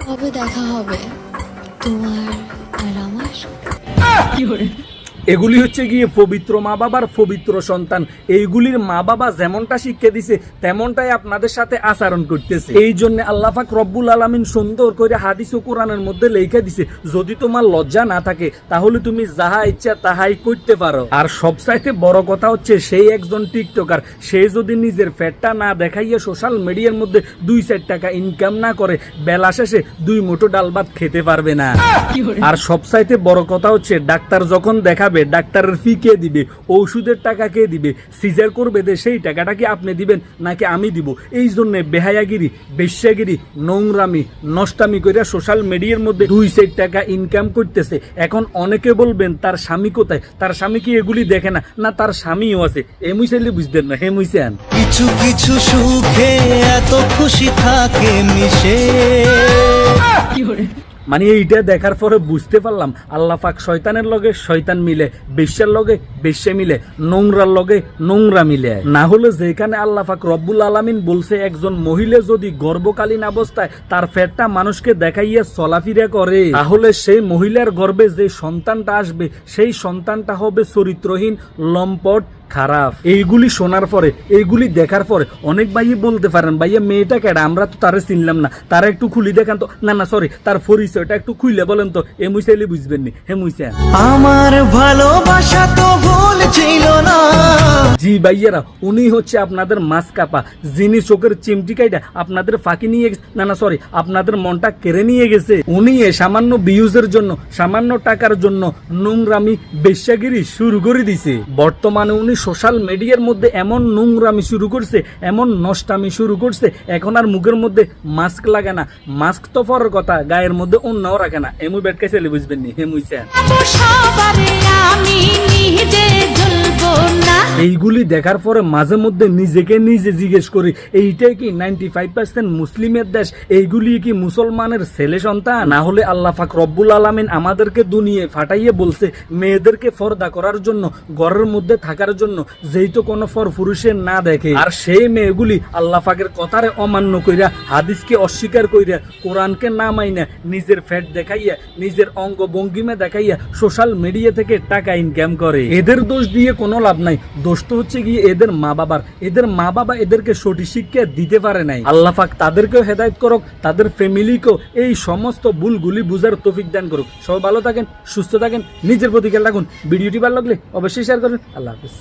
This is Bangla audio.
কবে দেখা হবে তোমার আর আমার? এগুলি হচ্ছে গিয়ে পবিত্র মা বাবার পবিত্র সন্তান। এইগুলির মা বাবা যেমনটা শিক্ষা দিছে তেমনটাই আপনাদের সাথে আচরণ করতেছে। এই জন্য আল্লাহ পাক রব্বুল আলামিন সুন্দর করে হাদিস ও কোরআনের মধ্যে লেখা দিছে, যদি তোমার লজ্জা না থাকে তাহলে তুমি যাহা ইচ্ছা তাহাই করতে পারো। আর সবচাইতে বড় কথা হচ্ছে সেই একজন টিকটকার, সে যদি নিজের ফ্যাটটা না দেখাইয়া সোশ্যাল মিডিয়ার মধ্যে 2-4 টাকা ইনকাম না করে, বেলা শেষে 2 মুঠো ডাল ভাত খেতে পারবে না। আর সবচাইতে বড় কথা হচ্ছে ডাক্তার যখন দেখাবে, ডাক্তারের ফি কে দিবে, ঔষধের টাকা কে দিবে, সিজার করবে সেই টাকাটা কি আপনি দিবেন নাকি আমি দিব? এই জন্য বেহায়াগিরি, বেশ্যাগিরি, নোংরামি, নষ্টামি করে সোশ্যাল মিডিয়ার মধ্যে 2-4 টাকা ইনকাম করতেছে। এখন অনেকে বলবেন তার স্বামী কোথায়? তার স্বামী কি এগুলি দেখে না? না, তার স্বামীও আছে। এমুই চাইলে বুঝতেন না, হেমুই চান। কিছু কিছু সুখে এত খুশি থাকে মিশে। মানে এইটা দেখার পরে বুঝতে পারলাম আল্লাহ পাক শয়তানের লগে শয়তান মিলে, বেশ্যার লগে বেশ্যা মিলে, নোংরার লগে নোংরা মিলে। না হলে যেখানে আল্লাহ পাক রব্বুল আলামিন বলছে একজন মহিলা যদি গর্ভকালীন অবস্থায় তার পেটটা মানুষকে দেখাইয়া চলাফেরা করে, তাহলে সেই মহিলার গর্ভে যে সন্তানটা আসবে সেই সন্তানটা হবে চরিত্রহীন, লম্পট, খারাপ। এইগুলি শোনার পরে, এইগুলি দেখার পরে অনেক ভাইয়ে বলতে পারেন, ভাইয়া মেয়েটা কেডা, আমরা তো তারে চিনলাম না, তারা একটু খুলি দেখান তো। না সরি, তার পরিচয়টা একটু খুলে বলেন তো। এমুই চাইলে বুঝবেন নি, হেমুই চান। আমার ভালোবাসা তো ভুল ছিল না। জি ভাইয়েরা, উনি হচ্ছে আপনাদের মাছ কাপা, যিনি চোখের চিমটি কাইটা আপনাদের ফাঁকি নিয়ে গেছে, না সরি, আপনাদের মনটা কেড়ে নিয়ে গেছে। উনি সামান্য ভিউজের জন্য, সামান্য টাকার জন্য নোংরামি, বেশ্যাগিরি শুরু করে দিছে। বর্তমানে উনি সোশ্যাল মিডিয়ার মধ্যে এমন নোংরামি শুরু করছে, এমন নষ্টামি শুরু করছে, এখন আর মুখের মধ্যে মাস্ক লাগে না। মাস্ক তো পরের কথা, গায়ের মধ্যে অন্যও রাখে না। এমুই বেটকে ছেলে বুঝবেন নি, হেমুই চান। এইগুলি দেখার পরে মাঝে মধ্যে নিজেকে নিজে জিজ্ঞেস করি, এইটাই কি 95% মুসলিমের দেশ? এইগুলি কি মুসলমানের ছেলে সন্তান? না হলে আল্লাহ পাক রব্বুল আলামিন আমাদেরকে দুনিয়ায় ফাটাইয়ে বলছে মেয়েদেরকে পর্দা করার জন্য, ঘরের মধ্যে থাকার জন্য, যেই তো কোনো পর পুরুষের না দেখে। আর সেই মেয়েগুলি আল্লাহ পাকের কথারে অমান্য কইরা, হাদিসকে অস্বীকার কইরা, কোরআনকে না মাইনা, নিজের ফ্যাট দেখাইয়া, নিজের অঙ্গ ভঙ্গিমা দেখাইয়া সোশ্যাল মিডিয়া থেকে টাকা ইনকাম করে। এদের দোষ দিয়ে কোনো লাভ নাই, দোষ তো হচ্ছে গিয়ে এদের মা বাবার। এদের মা বাবা এদেরকে সঠিক শিক্ষা দিতে পারে নাই। আল্লাহ পাক তাদেরকেও হেদায়েত করুক, তাদের ফ্যামিলিকেও এই সমস্ত ভুলগুলি বুঝার তৌফিক দান করুক। সবাই ভালো থাকেন, সুস্থ থাকেন, নিজের প্রতি খেয়াল রাখুন। ভিডিওটি ভালো লাগলে অবশ্যই শেয়ার করুন। আল্লাহ হাফেজ।